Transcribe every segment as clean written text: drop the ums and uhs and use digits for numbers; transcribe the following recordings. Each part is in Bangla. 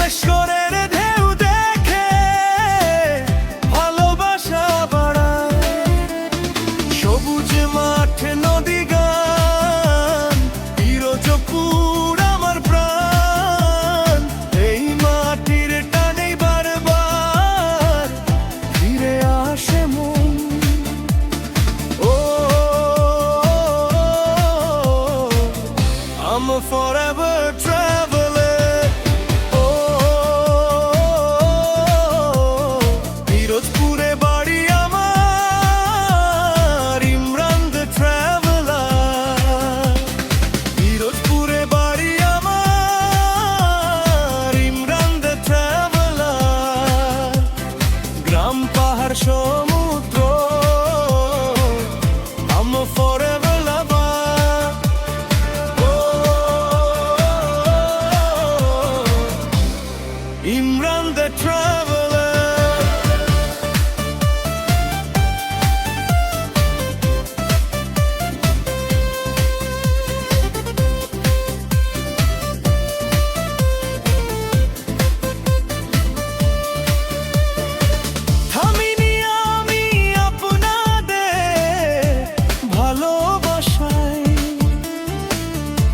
কমলেশ্বরের ঢেউ দেখে ভালোবাসা বাড়ায়। সবুজ মাঠ নদী গান পিরোজপুর আমার প্রাণ। এই মাটির টানেই বারবার ফিরে আসে মন। ও I'm a forever traveler. পিরোজপুরে বাড়ি আমার, ইমরান দ্য ট্রাভেলার। পিরোজপুরে বাড়ি আমার, ইমরান দ্য ট্রাভেলার। গ্রাম পাহাড় সমুদ্র I'm a forever lover. Imran the Traveler. থামিনি আমি আপনাদের ভালোবাসায়।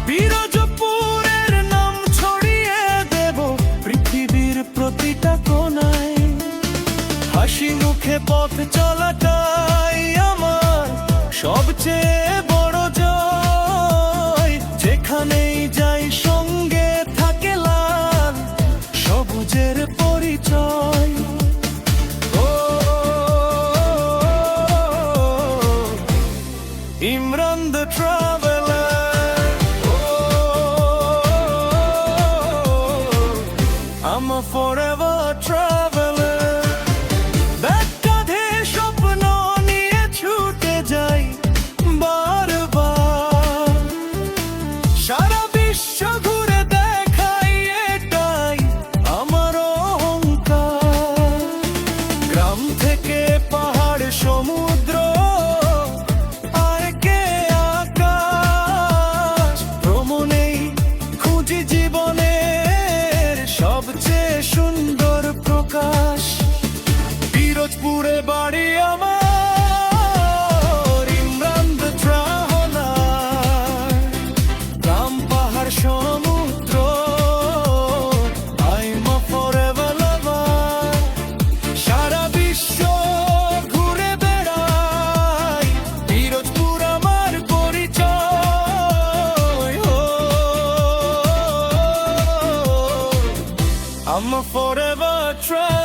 পিরোজপুরের নাম ছড়িয়ে দেব পৃথিবীর প্রতিটা কোণায়। হাসি মুখে পথ চলাটাই আমার সবচেয়ে বড় জয়। যেখানেই যাই সঙ্গে থাকে লাল সবুজের পরিচয়। ও Imran the traveller. I'm a forever traveler. Bag কাঁধে স্বপ্ন নিয়ে ছুটে যাই বারবার। সারা বিশ্ব ঘুরে দেখাই, এটাই আমার অহংকার। গ্রাম থেকে পাহাড় সমুদ্র আর কে আকাশ। ভ্রমণেই খুঁজি জীবনের সবচেয়ে সুন্দর প্রকাশ। পিরোজপুরে বাড়ি আমার, ইমরান দ্য ট্রাভেলার। গ্রাম পাহাড় সমুদ্র I'm a forever lover. সারা বিশ্ব ঘুরে বেড়াই, পিরোজপুর আমার পরিচয়। I'm a forever traveler.